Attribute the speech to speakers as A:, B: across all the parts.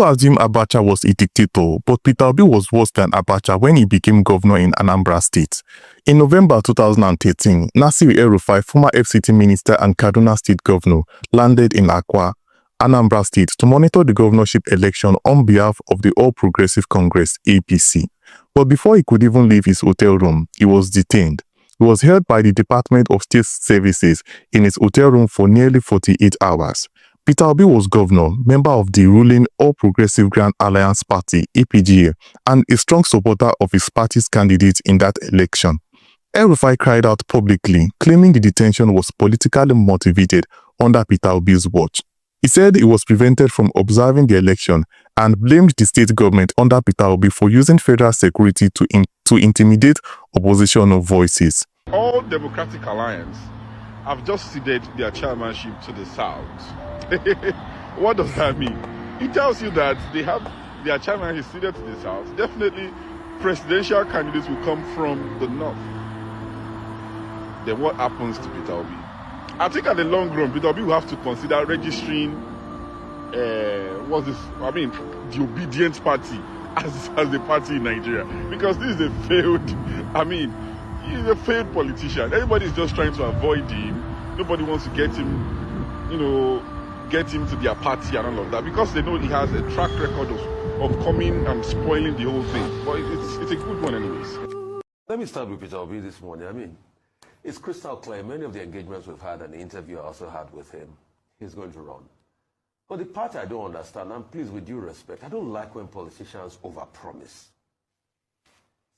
A: People assume Abacha was a dictator, but Peter Obi was worse than Abacha when he became governor in Anambra State. In November 2013, Nasir El-Rufai, former FCT minister and Kaduna State governor, landed in Akwa, Anambra State to monitor the governorship election on behalf of the All Progressive Congress, APC. But before he could even leave his hotel room, he was detained. He was held by the Department of State Services in his hotel room for nearly 48 hours. Peter Obi was governor, member of the ruling All Progressive Grand Alliance Party, APGA, and a strong supporter of his party's candidate in that election. El-Rufai cried out publicly, claiming the detention was politically motivated under Peter Obi's watch. He said he was prevented from observing the election and blamed the state government under Peter Obi for using federal security to intimidate oppositional voices.
B: All Democratic Alliance have just ceded their chairmanship to the South. What does that mean? It tells you that they have their chairmanship ceded to the South. Definitely, presidential candidates will come from the North. Then what happens to Peter Obi? I think at the long run, Peter Obi will have to consider registering the Obidients party as the party in Nigeria, because this is a failed, he's a failed politician. Everybody is just trying to avoid him. Nobody wants to get him, get him to their party and all of that, because they know he has a track record of coming and spoiling the whole thing. But it's a good one anyways.
C: Let me start with Peter Obi this morning. It's crystal clear. Many of the engagements we've had and the interview I also had with him, he's going to run. But the part I don't understand, and please with due respect, I don't like when politicians overpromise.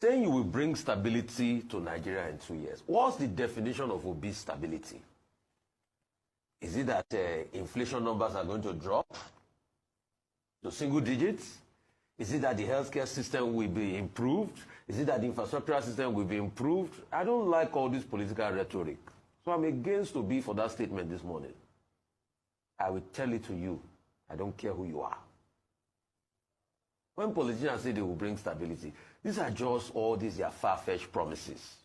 C: Saying you will bring stability to Nigeria in 2 years. What's the definition of Obi's stability? Is it that inflation numbers are going to drop to single digits? Is it that the healthcare system will be improved? Is it that the infrastructure system will be improved? I don't like all this political rhetoric. So I'm against Obi for that statement this morning. I will tell it to you. I don't care who you are. When politicians say they will bring stability, these are just all these far-fetched promises.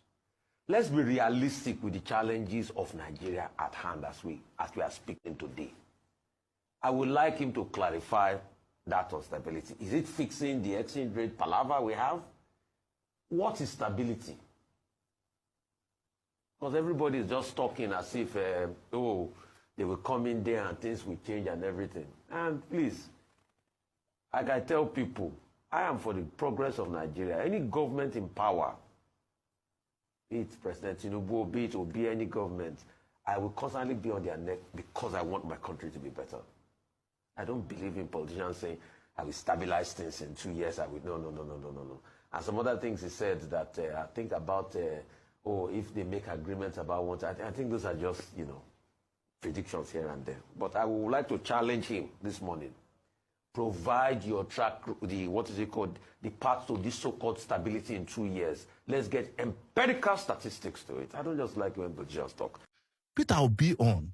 C: Let's be realistic with the challenges of Nigeria at hand as we are speaking today. I would like him to clarify that on stability. Is it fixing the exchange rate palaver we have? What is stability? Because everybody is just talking as if, they will come in there and things will change and everything. And please, like I tell people, I am for the progress of Nigeria. Any government in power, be it President Tinubu, be it Obi, any government, I will constantly be on their neck because I want my country to be better. I don't believe in politicians saying, I will stabilize things in 2 years. No. And some other things he said that I think about, if they make agreements about one, I think those are just, predictions here and there. But I would like to challenge him this morning. Provide your track, the path to this so-called stability in 2 years. Let's get empirical statistics to it. I don't just like when politicians talk.
D: Peter will be on.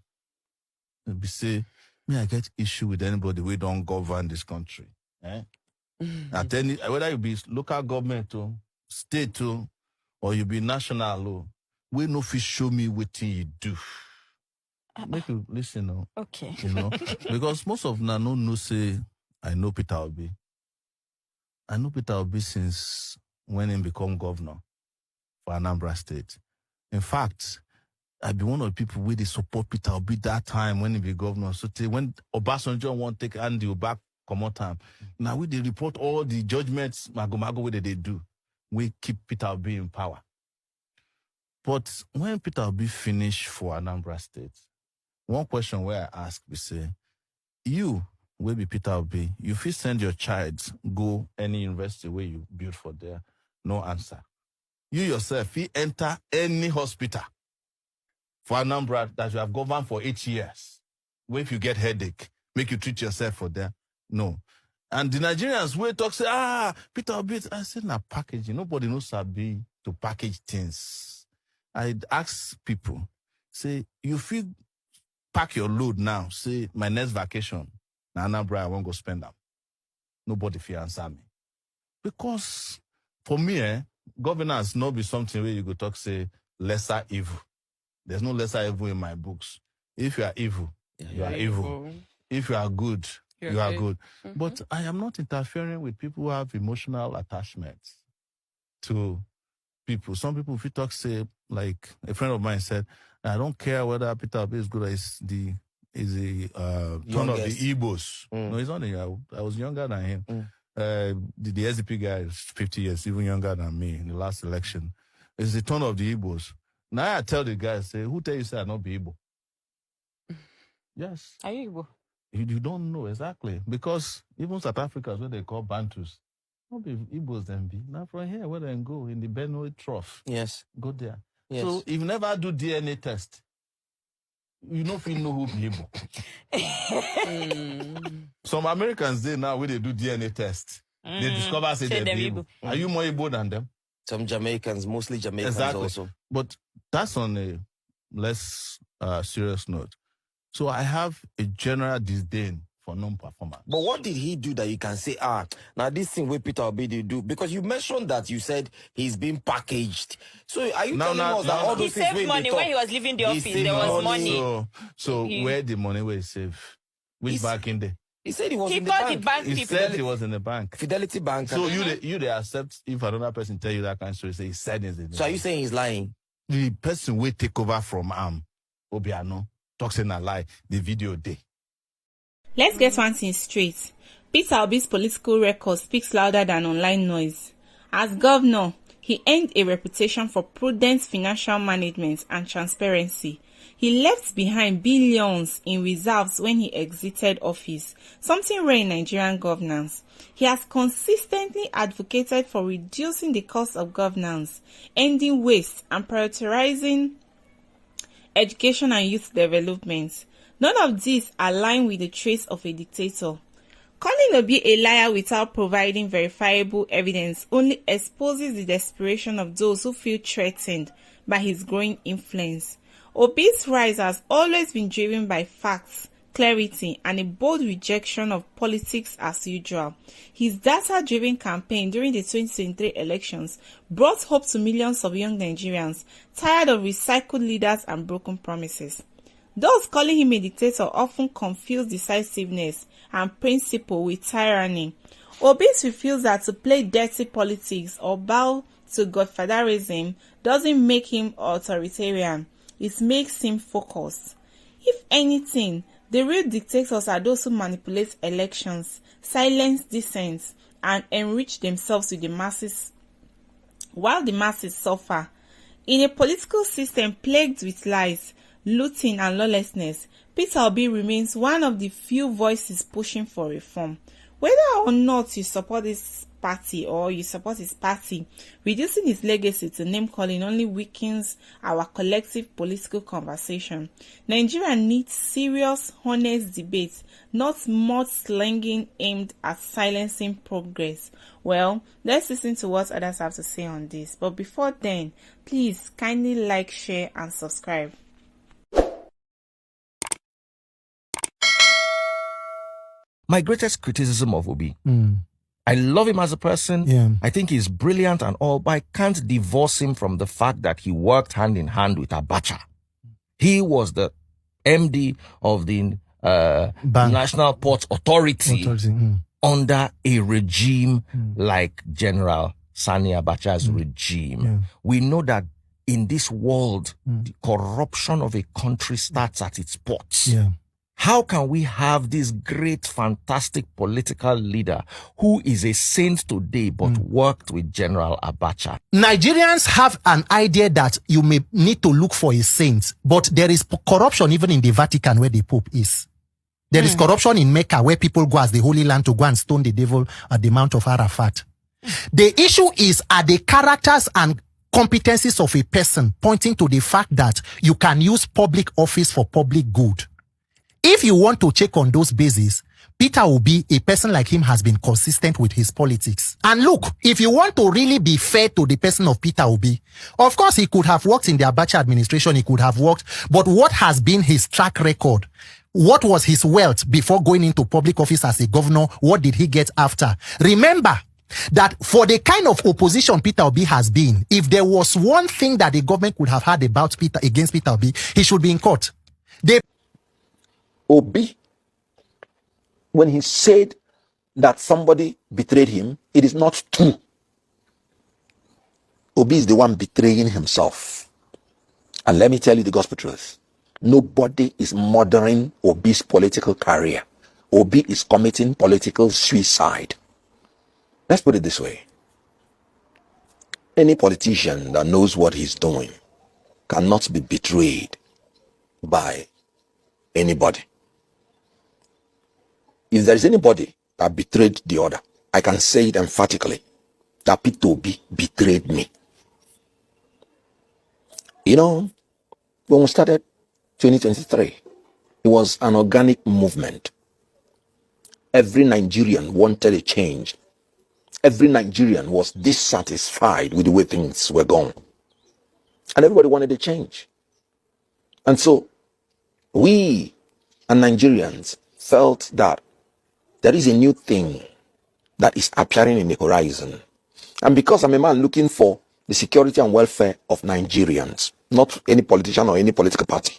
D: He'll be say, I get issue with anybody who don't govern this country. At any, whether you be local government or state or you be national, we no fit show me what you do. Make you listen,
E: okay.
D: Because most of them no say I know Peter Obi. I know Peter Obi since when he become governor for Anambra State. In fact, I be one of the people where they support Peter Obi that time when he be governor. So when Obasanjo want to take Andy back, come on time. Now we they report all the judgments, mago where they do. We keep Peter Obi in power. But when Peter Obi finish for Anambra State, one question where I ask, we say, you will be Peter Obi, you fit send your child go any university where you build for there, no answer. You yourself, you enter any hospital for Anambra that you have governed for 8 years. Where if you get headache, make you treat yourself for there. No. And the Nigerians will talk, say, Peter Obi, I said, packaging. Nobody knows Sabi to package things. I ask people, say, you feel pack your load now. Say, my next vacation, Anambra, I won't go spend them. Nobody feel answer me. Because for me, governance not be something where you go talk, say, lesser evil. There's no lesser evil in my books. If you are evil, you are evil. If you are good, you are good. But I am not interfering with people who have emotional attachments to people. Some people, if you talk, say, like a friend of mine said, I don't care whether Peter Obi is good or is the turn of the Igbos. No, he's not. I was younger than him. The SDP guy is 50 years, even younger than me in the last election. It's the turn of the Igbos. Now I tell the guy, say, who tell you say I not be Igbo? Yes.
E: Are you Igbo?
D: You don't know exactly. Because even South Africa is what they call Bantus. Not be Igbos then be. Now from here, where they go in the Benue Trough.
F: Yes.
D: Go there.
F: Yes.
D: So if you never do DNA test, you know if you know who be Igbo. Some Americans they now when they do DNA test, they discover say they're Igbo. Are you more Igbo than them?
F: Some Jamaicans, mostly Jamaicans also.
D: But that's on a less serious note. So I have a general disdain for non-performance.
F: But what did he do that you can say, now this thing where Peter Obi do? Because you mentioned that you said he's been packaged. So are you telling us that all those things
E: he saved money when he was leaving the office? There was money.
D: So where the money was saved? Which bank in there?
F: He said he was in the bank.
D: He said he was in the bank.
F: Fidelity Bank.
D: So you they accept if another person tell you that kind of story, say he said he's in the
F: So are you saying he's lying?
D: The person will take over from Obiano talks in a lie. The video day.
G: Let's get one thing straight. Peter Obi's political record speaks louder than online noise. As governor, he earned a reputation for prudent financial management and transparency. He left behind billions in reserves when he exited office, something rare in Nigerian governance. He has consistently advocated for reducing the cost of governance, ending waste, and prioritizing education and youth development. None of these align with the traits of a dictator. Calling Obi a liar without providing verifiable evidence only exposes the desperation of those who feel threatened by his growing influence. Obi's rise has always been driven by facts, clarity, and a bold rejection of politics as usual. His data-driven campaign during the 2023 elections brought hope to millions of young Nigerians tired of recycled leaders and broken promises. Those calling him a dictator often confuse decisiveness and principle with tyranny. Obi's refusal to play dirty politics or bow to godfatherism doesn't make him authoritarian. It makes him focused. If anything, the real dictators are those who manipulate elections, silence dissent, and enrich themselves with the masses, while the masses suffer. In a political system plagued with lies, looting, and lawlessness, Peter Obi remains one of the few voices pushing for reform. Whether or not you support this party or you support his party, reducing his legacy to name-calling only weakens our collective political conversation. Nigeria needs serious, honest debate, not mudslinging aimed at silencing progress. Well, let's listen to what others have to say on this. But before then, please kindly like, share, and subscribe.
F: My greatest criticism of Obi, I love him as a person. I think he's brilliant and all, but I can't divorce him from the fact that he worked hand in hand with Abacha. He was the MD of the National Ports Authority under a regime like General Sani Abacha's regime. We know that in this world, the corruption of a country starts at its ports. How can we have this great, fantastic political leader who is a saint today but worked with General Abacha?
H: Nigerians have an idea that you may need to look for a saint, but there is corruption even in the Vatican where the Pope is. There is corruption in Mecca where people go as the Holy Land to go and stone the devil at the Mount of Arafat. The issue is, are the characters and competencies of a person pointing to the fact that you can use public office for public good? If you want to check on those bases, Peter Obi, a person like him, has been consistent with his politics. And look, if you want to really be fair to the person of Peter Obi, of course he could have worked in the Abacha administration, he could have worked, but what has been his track record? What was his wealth before going into public office as a governor? What did he get after? Remember that for the kind of opposition Peter Obi has been, if there was one thing that the government could have had about Peter, against Peter Obi, he should be in court.
I: Obi when he said that somebody betrayed him, it is not true. Obi is the one betraying himself. And let me tell you the gospel truth. Nobody is murdering Obi's political career. Obi is committing political suicide. Let's put it this way. Any politician that knows what he's doing cannot be betrayed by anybody. If there is anybody that betrayed the other, I can say it emphatically that Peter Obi betrayed me. You know, when we started 2023, it was an organic movement. Every Nigerian wanted a change. Every Nigerian was dissatisfied with the way things were going. And everybody wanted a change. And so we and Nigerians felt that there is a new thing that is appearing in the horizon. And because I'm a man looking for the security and welfare of Nigerians, not any politician or any political party,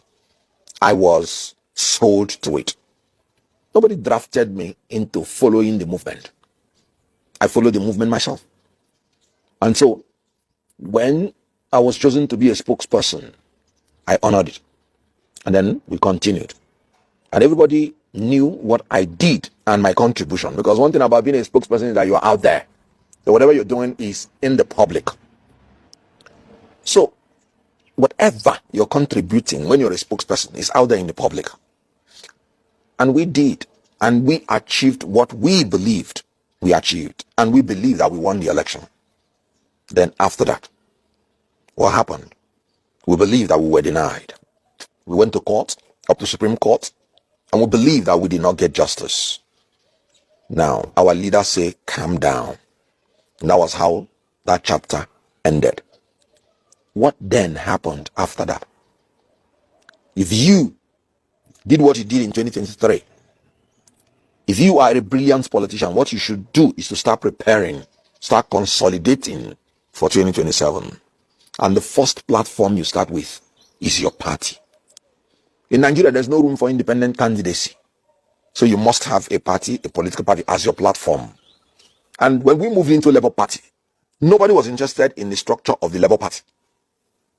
I: I was sold to it. Nobody drafted me into following the movement. I followed the movement myself. And so when I was chosen to be a spokesperson, I honored it. And then we continued. And everybody knew what I did and my contribution. Because one thing about being a spokesperson is that you're out there. So whatever you're doing is in the public. So whatever you're contributing when you're a spokesperson is out there in the public. And we did. And we achieved what we believed we achieved. And we believed that we won the election. Then after that, what happened? We believed that we were denied. We went to court, up to Supreme Court, and we believed that we did not get justice. Now, our leaders say, calm down. And that was how that chapter ended. What then happened after that? If you did what you did in 2023, if you are a brilliant politician, what you should do is to start preparing, start consolidating for 2027. And the first platform you start with is your party. In Nigeria, there's no room for independent candidacy. So you must have a party, a political party as your platform. And when we moved into Labour Party, nobody was interested in the structure of the Labour Party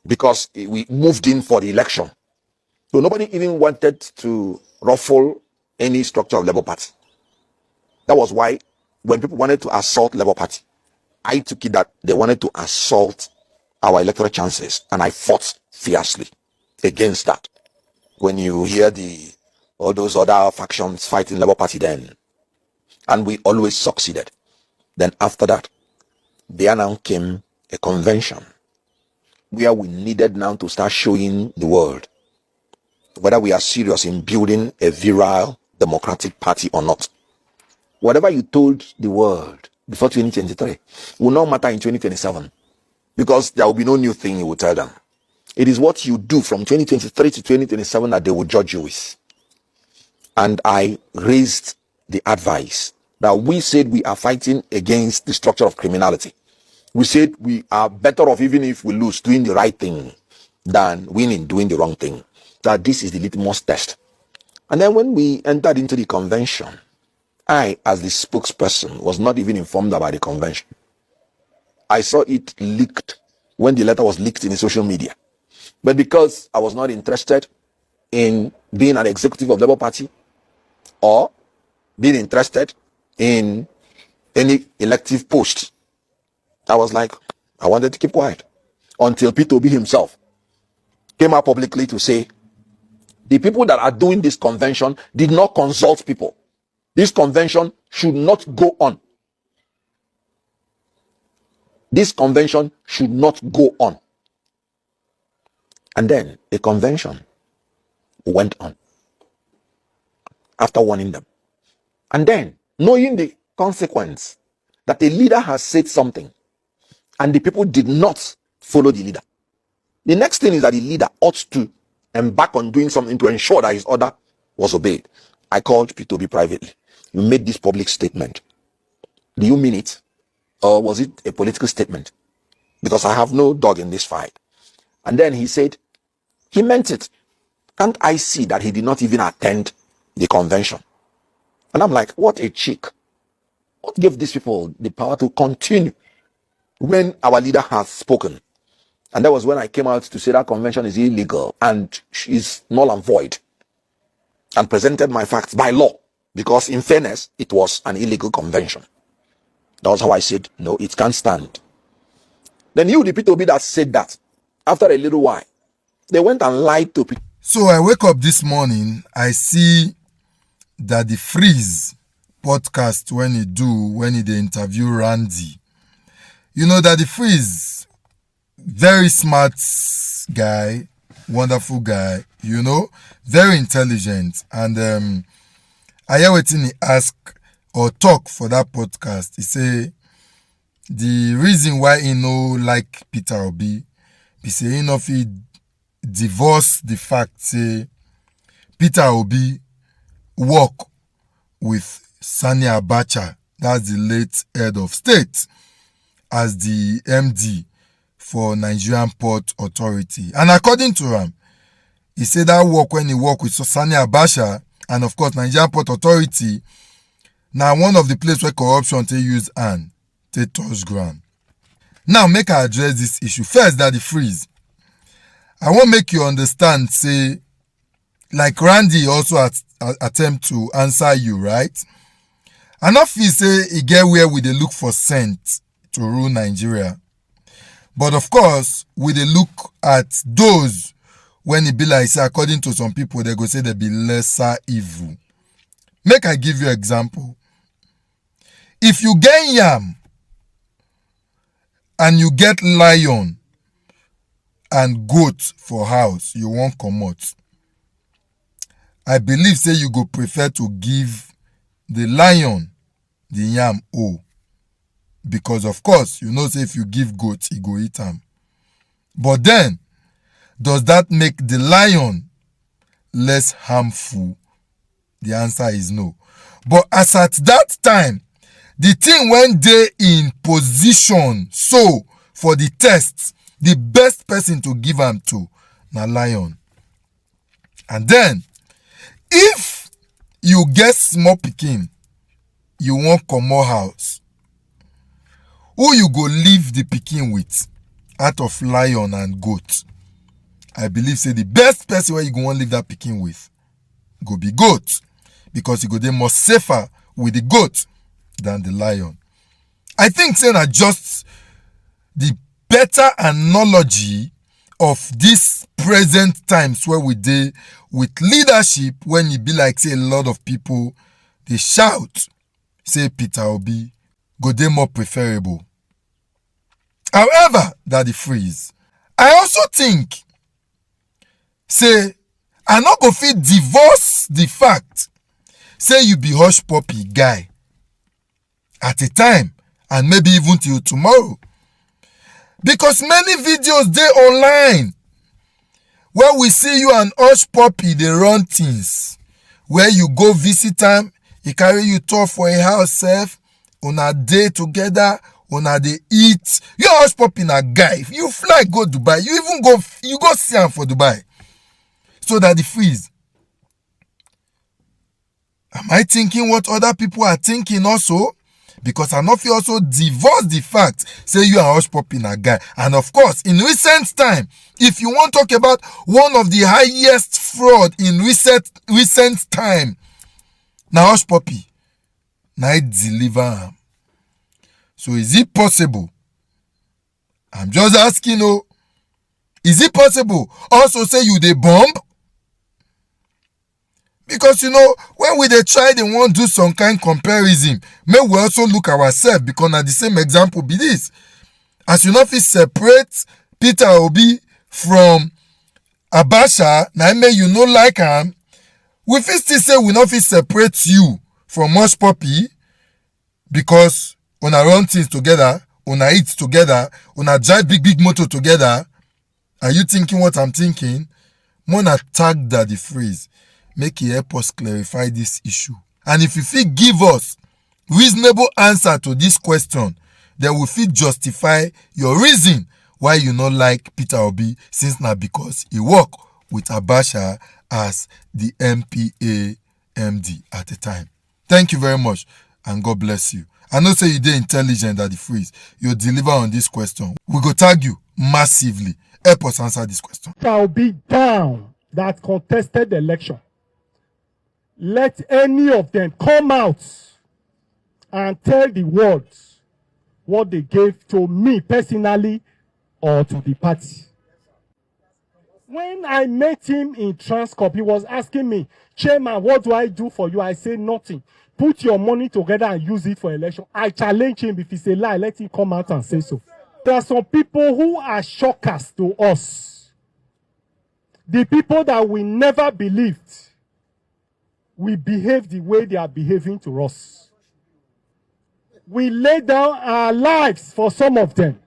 I: because we moved in for the election. So nobody even wanted to ruffle any structure of Labour Party. That was why when people wanted to assault Labour Party, I took it that they wanted to assault our electoral chances, and I fought fiercely against that. When you hear all those other factions fighting Labour Party then, and we always succeeded. Then after that, there now came a convention where we needed now to start showing the world whether we are serious in building a virile democratic party or not. Whatever you told the world before 2023 will not matter in 2027 because there will be no new thing you will tell them. It is what you do from 2023 to 2027 that they will judge you with. And I raised the advice that we said we are fighting against the structure of criminality. We said we are better off even if we lose doing the right thing than winning doing the wrong thing. That this is the litmus test. And then when we entered into the convention, I, as the spokesperson, was not even informed about the convention. I saw it leaked when the letter was leaked in the social media. But because I was not interested in being an executive of the Labour Party or being interested in any elective post, I was like, I wanted to keep quiet until Peter Obi himself came out publicly to say, the people that are doing this convention did not consult people. This convention should not go on. This convention should not go on. And then the convention went on after warning them. And then, knowing the consequence that a leader has said something and the people did not follow the leader, the next thing is that the leader ought to embark on doing something to ensure that his order was obeyed. I called Peter Obi privately. You made this public statement. Do you mean it? Or was it a political statement? Because I have no dog in this fight. And then he said, he meant it. Can't I see that he did not even attend the convention? And I'm like, what a cheek. What gave these people the power to continue when our leader has spoken? And that was when I came out to say that convention is illegal and is null and void, and presented my facts by law, because in fairness, it was an illegal convention. That was how I said, no, it can't stand. Then you, the P2B that said that, after a little while, they went and lied to people.
J: So I wake up this morning, I see that the Freeze podcast when they interview Randy, you know that the Freeze, very smart guy, wonderful guy, you know, very intelligent. And I hear what he ask or talk for that podcast. He say the reason why he no like Peter Obi, he say he no fit divorce the fact say Peter Obi work with Sani Abacha, that's the late head of state, as the MD for Nigerian Port Authority. And according to him, he said that work when he work with Sani Abacha and of course Nigerian Port Authority, now one of the places where corruption they use and they touch ground. Now make I address this issue. First, that the Freeze. I want make you understand, say, like Randy also attempt to answer you, right? And not feel say he get where we they look for scent to rule Nigeria. But of course, we they look at those when it be like, say, according to some people, they go say they be lesser evil. Make I give you example. If you get yam and you get lion and goat for house, you won't come out. I believe say you go prefer to give the lion the yam because of course you know say if you give goat he go eat am. But then does that make the lion less harmful? The answer is no. But as at that time, the thing when they in position so for the test, the best person to give am to na lion. And then if you get small pikin, you won't come more house, who you go leave the pikin with out of lion and goat? I believe say the best person where you go want leave that pikin with go be goat, because you go dey more safer with the goat than the lion. I think say na just the better analogy of this present times where we dey with leadership, when it be like say a lot of people they shout say Peter Obi go dey more preferable. However, that the Freeze, I also think say I not go fit divorce the fact say you be hush puppy guy at a time and maybe even till tomorrow, because many videos dey online where we see you and hush puppy they run things, where you go visit time, he carry you tour for a house self, on a day together, on a dey eat. You hush puppy na guy, if you fly go Dubai, you go see him for Dubai. So that the Freeze, am I thinking what other people are thinking also? Because I not feel also divorce the fact say you are hush puppy na guy. And of course, in recent time, if you want to talk about one of the highest fraud in recent time, na hush puppy na it deliver am. So is it possible? I'm just asking, is it possible also say you dey bomb? Because you know, when we dey try, they want do some kind comparison, may we also look ourselves, because na the same example be this. As you know, if separate Peter Obi from Abacha, na may you no like him, we fit still say we not fit separate you from Hush Puppy, because una run things together, una eat together, una drive big motor together. Are you thinking what I'm thinking? Mona tag that the Freeze. Make it help us clarify this issue. And if you fit give us reasonable answer to this question, then we fit justify your reason why you not like Peter Obi, since now because he work with Abacha as the MPA MD at the time. Thank you very much, and God bless you. I know say you dey intelligent at the freeze. You deliver on this question. We go tag you massively. Help us answer this question.
K: Shall be down that contested election. Let any of them come out and tell the world what they gave to me personally or to the party. When I met him in Transcorp, he was asking me, Chairman, what do I do for you? I say nothing. Put your money together and use it for election. I challenge him. If it's a lie, let him come out and say so. There are some people who are shockers to us. The people that we never believed will behave the way they are behaving to us. We lay down our lives for some of them.